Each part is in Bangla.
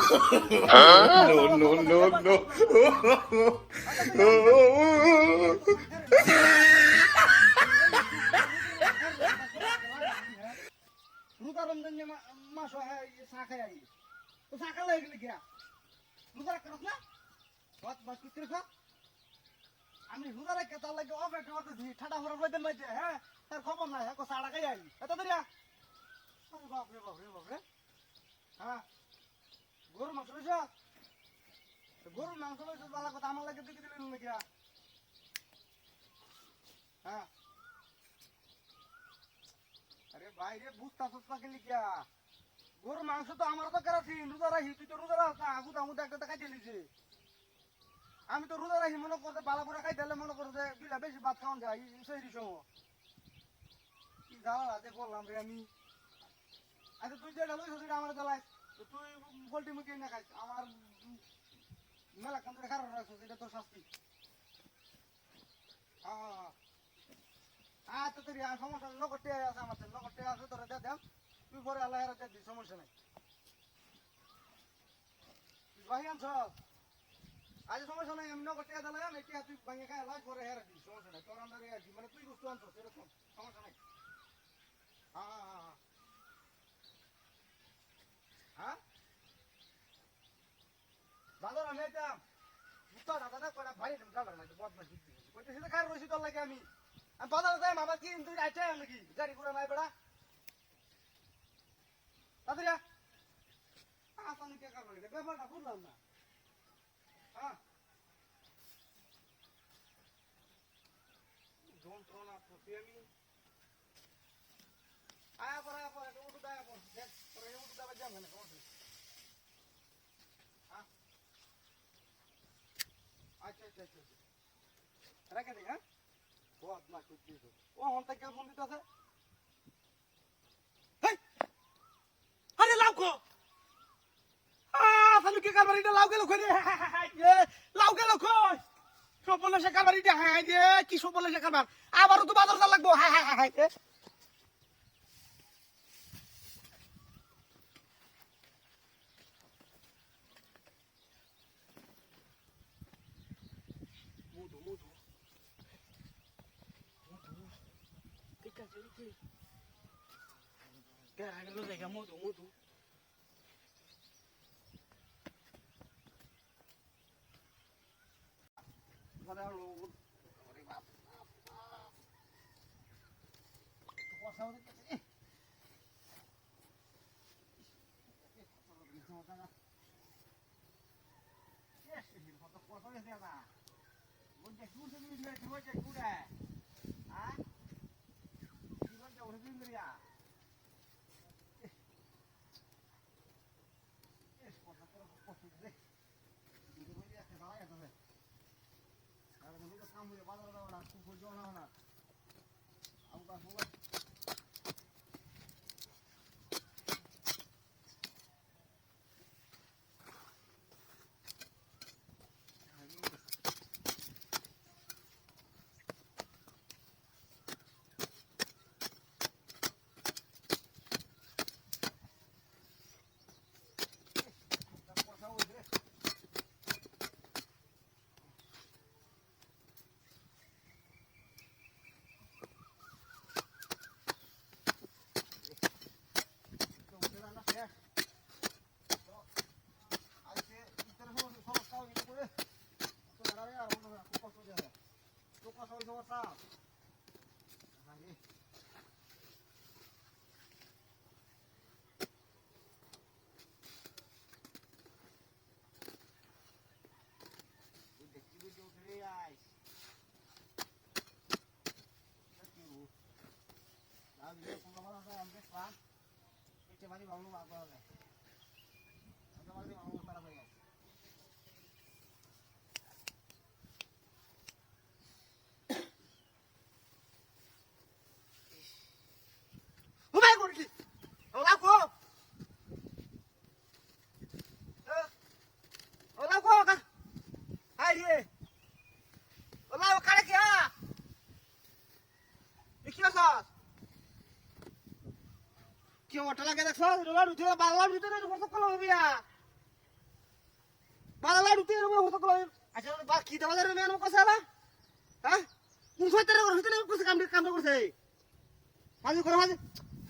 No, no, no, no. রোজা রমজান মাস হয় চা খাই আই তো চা খাই লাগলে কি রোজা রাখতে না বাস বাস করে খা আমি রোজা রাখতে তার লাগে অপেক্ষা করতেছি ঠাডা ভরা রইতেন মাইতে হ্যাঁ তার খবর নাই হ্যাঁ চা খাই আই এত দরিয়া আরে বাপ রে বাপ রে বাপ রে হ্যাঁ গরু মাংস লইছ গরুর মাংস লইছ বালা কথা আমার লাগে দিকে দিলেন নাকি হ্যাঁ আরে ভাই রে বুঝতাছস না কেলি কিয়া গরুর মাংস তো আমারও তো কেরাছি রোজা রাখি তুই তো রোজা রাখ না আগুদ আগুদ একটা খাইতে লিছি আমি তো রোজা রাখি মনে করতে বালা করে খাইতে হলে মনে করতে বিলা বেশি ভাত খাওয়ান যায় সেই সময় কি জ্বালা যে করলাম রে আমি আচ্ছা তুই যেটা লইছ সেটা আমার জ্বালাই তো তুই পোল্ট্রি মুরগি না খাইছ আমার মেলা কাম করে খারাপ রাখছো এটা তোর শাস্তি হ্যাঁ আচ্ছা তোর সমস্যা নগদ টেয়া আছে আমার নগদ টেয়া আছে তোরা দেখ তুই পরে আল্লাহ হেরা দিস সমস্যা নাই তুই ভাই আনছ আজ সমস্যা নাই আমি নগদ টেয়া দিলাম এই টেয়া তুই ভাঙে খাই লাগ পরে হেরা দিস সমস্যা নাই তোর আন্দারে আর কি মানে তুই বস্তু আনছ সেরকম সমস্যা নাই হ্যাঁ হ্যাঁ হ্যাঁ বাজার আমি আইতাম বুঝতো দাদা না কটা ভাই গাড়ার নাই বদমাশ দিচ্ছি কইতে সেটা খাই রইছি তোর লাগে আমি বাজারে যাই মামা কি তুই আইতে নাকি গাড়ি ঘোড়া নাই বেড়া তাড়াতাড়ি আসলে কে কারণ এটা ব্যাপারটা বুঝলাম না হ্যাঁ যন্ত্রণা প্রতি আমি আয়া পর এটা উঠু দেয়া পর দেখ তোর এই উঠু দেওয়া যাবে না সমস্যা হ্যাঁ আচ্ছা আচ্ছা আচ্ছা রেখে দিই হ্যাঁ বহুত না করছি ও হন থেকে ফোন দিতে আছে আরে লাউ কো আসলে কে কারবার এটা লাউ গেল কই রে লাউ গেল কই সবলে সে কারবার এটা হাই দে কি সবলে সে কারবার আবারও তো বাজার যা লাগবো হাই হাই হাই রে মুদু মুদু মুদু ঠিক আছে কি কে আগেল জায়গা মুদু মুদু মানে আর ওরে বাপ কথা হচ্ছে কি ওটা লাগে দেখছো রোলার ভিতরে বাংলার ভিতরে কত কল হবি না বালা লাড়ু তে এরকম হতো কল আচ্ছা বা কি দেওয়া রে মেন কইছে না হ্যাঁ কোন সইতারে কইছে কাম করছে মাঝে করে মাঝে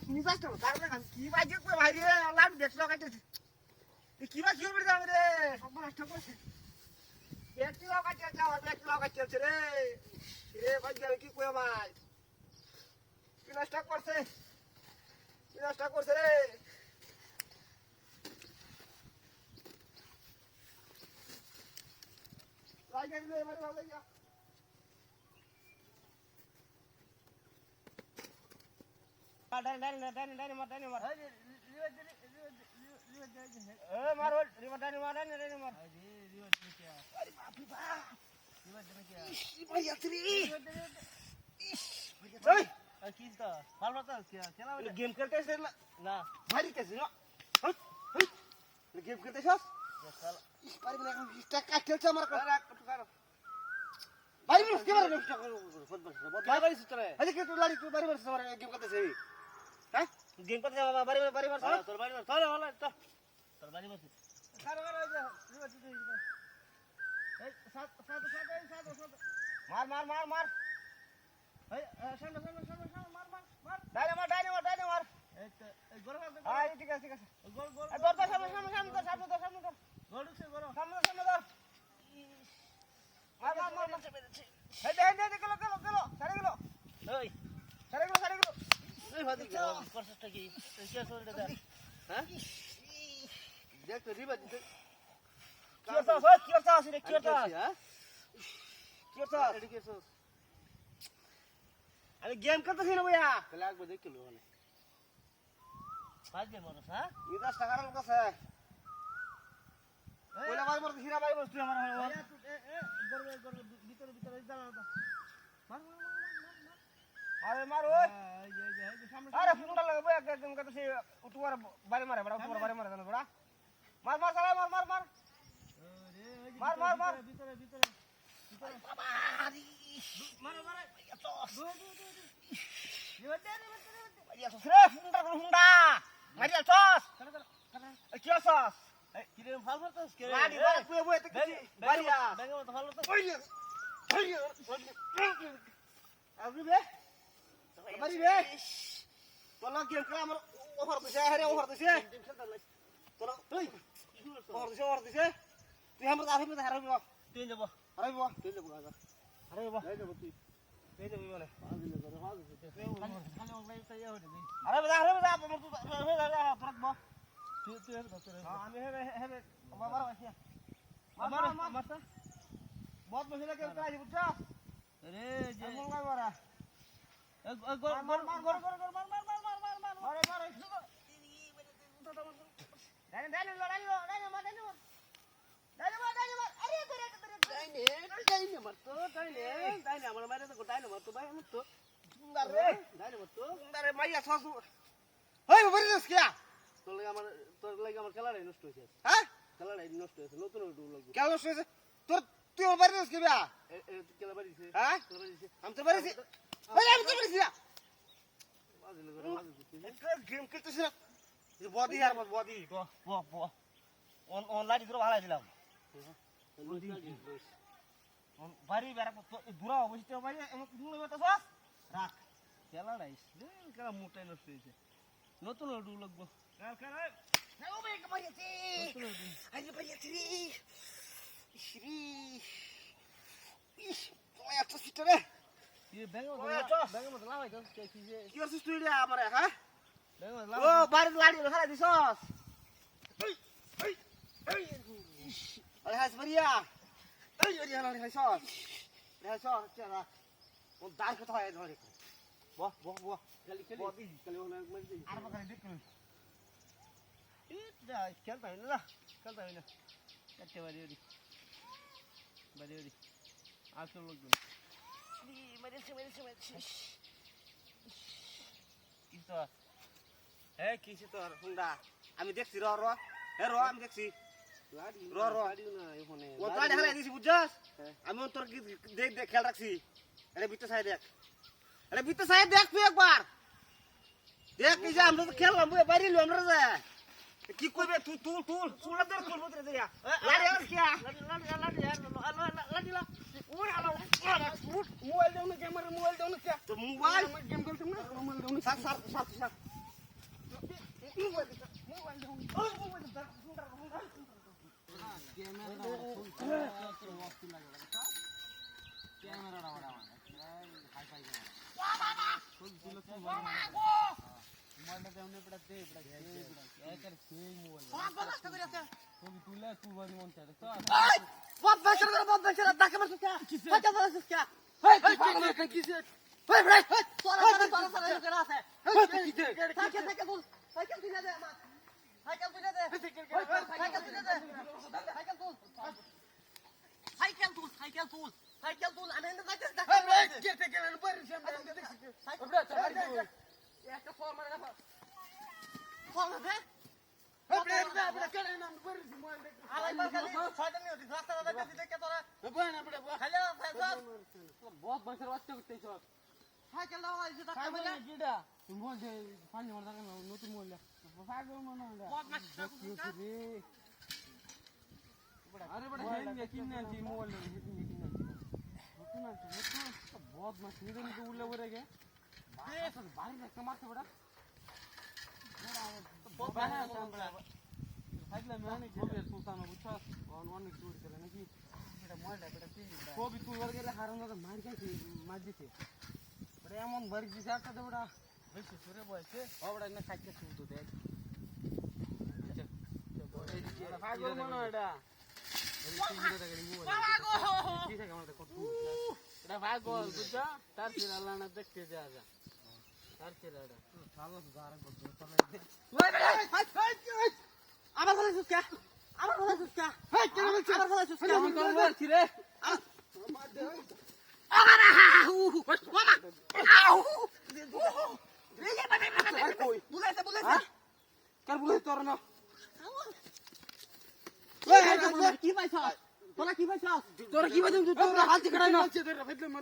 তুমি যাস তো তার না কি বাজে কই ভাই রে লাড়ু দেখছ কাটছে কি বা কি হবে রে সব নষ্ট করছে একটি লাগাইতে যাও একটি লাগাইতে রে রে ভাই কি কই ভাই কি নষ্ট করছে রে লাগাই দিলে এবারে ভালো লাগা ডানি মার এ মার ডানি মার আরে বাপ রে বাপ ভাই আছরি ওই কিসটা ভালো তো খেলা गेम खेलते না भारी कैसे ना गेम खेलते छस इस बारे में स्टैक का खेल से हमारा भारी में उसके बारे में बहुत বাড়ি সুতরে अरे के तू लाड़ी तू बारी बारी हमारे गेम करते से हैं গেম করতে বাড়ি তোর বাড়ি চলে ভালো তো তোর বাড়ি বসে सारा এই সাত মার এই সামনে মার ডাইনে মার এই গরম আছে আই ঠিক আছে গোল দর সামনে গোল ঢুকছে গরম সামনে মার দে গেলো সাড়ে গেলো এই ভাদি প্রসেসটা কি কি চলতে দা হ্যাঁ দেখ তো রিবা দিতে কি করছস রে কি করছস হ্যাঁ কি করছস এডি কেছস আমি গেম করতেছি না ভাইয়া তাহলে একবার দেখিলো ওখানে বাজে মরস হ্যাঁ ইদাস টাকার লোক আছে কইলা ভাই মর হিরা ভাই বস্তু আমার গরম ভিতরে জানা তো মার ওই এই সামনে আরে ফুটা লাগবে একদম করতেছি উঠুয়ার বাড়ি মারে বড় উঠুয়ার বাড়ি মারে জানো বড় মার সালা মার মার ভিতরে বাবা আরে মারো মারিয়া সস রে হুন্ডা মারিয়া সস কি সস কি রে ভালো করছস কে লাড়ি বাড়ি পুয়ে তে কি মারিয়া ব্যাগে মত ভালো তো ওই আবি বে মারি বে তোলা গেম খেলা আমার ওভার দিছে তোলা তুই ওভার দিছে তুই আমার আফি মে হারাবি তুই যাব তুই যাব গাজা আরে বাবা তুই যাবি মানে খালি অনলাইন তাই হইছে আরে বাবা আমার তুই তোরা বল তুই আমি হেবে বাবার আসিয়া মারতা বহুত মহিলা কেউ কাজ বুঝছ আরে যে মঙ্গল মারা গোল মার ডাইনে আমার মাইরে তো ডাইনে মারতো ভাই আমার তো ডাইনে মারতো আরে মাইয়া সাসু হই বাবা রে কিয়া তোর লাগি আমার খেলাটাই নষ্ট হইছে হ্যাঁ খেলাটাই নষ্ট হইছে নতুন ডু লাগবে কেন শুয়েছে তোর তুই আমার বাড়ি কি বিয়া খেলা বাড়িছে হ্যাঁ খেলা বাড়িছে আমি তো বাড়ি ওই আমি তো বাড়ি বাজে লাগে বাজে দিছি গেম খেলতেছ না বডি আর বডি অনলাইন করে ভালো দিলাম বাড়ি বেড়া দূরা অবস্থা বাড়ি আমাকে ঢুলে বেতাছস রাখ খেলা নাই খেলা মোটাই নষ্ট হইছে নতুন ডু লাগবো খেলা ও ভাই কামাইছে আই যে বাড়ি আছে শ্রী ইস ওই একটা সিটারে ये बैंग में लावाई तो কি যে কি করছিস তুই রে আমারে হ্যাঁ बैंग में ও लावाई বাড়ির লাড়ি হারা দিছস আরে হাস বাড়িয়া এই ওই হালা হাসস হাসস চালা ও দাঁড় কথা হয় ধরে বহ খালি বডি খালি ওনা মার দিই আর বাগানে দেখুন এটা খেলতা হইনা না খেলতা হইনা কাটতে বাড়ি আসল লোক মেরেছে কিতো কিছে তোর হুন্ডা আমি দেখছি র আমি দেখছি লাড়ি র লাড়ি না এখানে ও গাড়ি হারাই দিছি বুঝছস আমি তোর দেখ খেয়াল রাখছি আরে বিতে সাইড দেখ তুই একবার দেখ কি যে আমরা তো খেললাম বুঝে বাইরে আমরা যা কি করবে তুই তুল চুলা ধরে তুলবো রে দিয়া লাড়ি আর কি লাড়ি ওরে আলো মোবাইল দাও না ক্যামেরা মোবাইল দাও না কে তো মোবাইল গেম খেলতে না মোবাইল দাও না সার মোবাইল দাও না ওই মোবাইল দাও बहुत बंसर वास्ते कुत्ते सर সাইকেল দাও এই যে টাকা মেলা কিডা তুমি বল যে পানি মার টাকা নতুন মোবাইল ফাগো মনে হয় রে আরে বড় হেন কিনে আনছি মোবাইল কিনে নতুন আনছি নতুন বহুত মাস নিদন তো উল্লে পড়ে গে বেশ বাড়ি একটা মারতে বড়া বানা আমরা ফাইলে মানে গোবে সুলতান বুঝছো অনেক দূর চলে নাকি এটা মোবাইলটা বেটা কি কবি তুলবার গেলে হারানো মার খাইছি মার দিতে বড় এমন বাড়ি দিছে একটা তো বড়া বেশি সুরে বসে ওবড়া না খাইতে শুনতো দেখ এইদিকে ফাগল মনে এটা এটা ফাগল বুঝছো তার ফিরালা না দেখতে যা যা তার ফিরালা ভালো দাঁড়া করতে আমার কথা শুনছ কে আমার কথা শুনছ কে হেই কেন বলছিস আমার কথা শুনছ কে আমি কোন বলছি রে কার বলে তোর না কি পাইছ তোরা কি পাইছ তোরা কি বাজে তোর হাত করাই না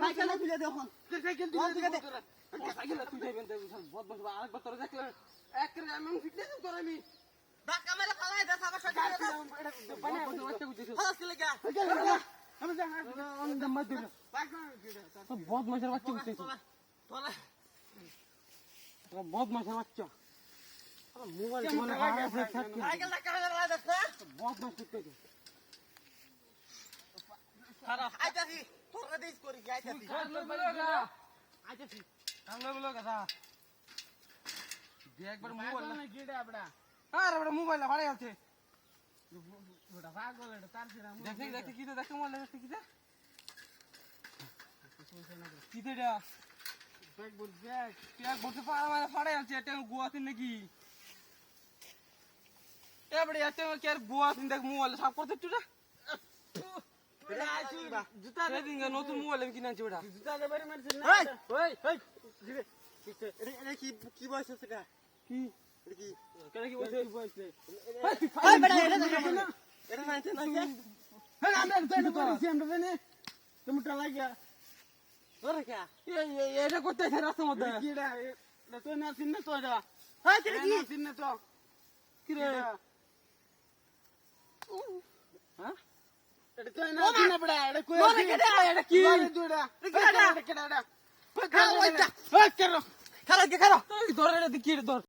সাইকেল তুলে দে এখন সাইকেল তুই দে সাইকেল তুই দেবেন বহুত বছর আরেকবার তোরা দেখলে এক করে আমি ফিটনেস তোর আমি ধাক্কা মেরে ফালাই দে আমার সাথে বানা বাচ্চা বুঝছিস ফালাস কে লাগা আমি যা আমি দম মত দিল বহুত মজার বাচ্চা বুঝছিস তোলা বহুত মজার বাচ্চা মোবাইল মনে সাইকেল ধাক্কা মেরে ফালাই দে বহুত মজার বুঝছিস খারাপ আইতাছি তোরা দিস করি কি আইতাছি আইতাছি কামলা বলো কথা দে একবার মোবাইল না গিডা আপড়া আরে বড় মোবাইল ভাড়া আছে ওটা পাগল এটা তার ছিড়া দেখি কি তো দেখো মোবাইল দেখি কি দে কি দেডা ব্যাগ বলতে পারা মানে ফাড়া আছে এটা গোয়াতে নাকি এবড়ে এত কি আর গোয়াতে দেখ মোবাইল সাফ করতে তুই জুতা দে দিন নতুন মোবাইল আমি কিনে আনছি ওটা জুতা দে বাড়ি মারছিস না ওই এটা কি বয়স আছে এটা কি কি কেন কি বলছিস কি বলছিস এই বেটা এটা নাইতে না কে হ্যাঁ আমরা তো এটা করেছি আমরা জানি তুমি টা লাগিয়া তোরা কে এটা করতে আছে রাস্তার মধ্যে কিডা এটা তো না চিন্না তো এটা হ্যাঁ কি না চিন্না তো কি রে হ্যাঁ এটা তো না চিন্না বড়া এটা কই তোরা কে এটা কি দুড়া এটা কেডা এটা খালা কে খালা খারাপ কে খারাপ ধরে এটা কি ধর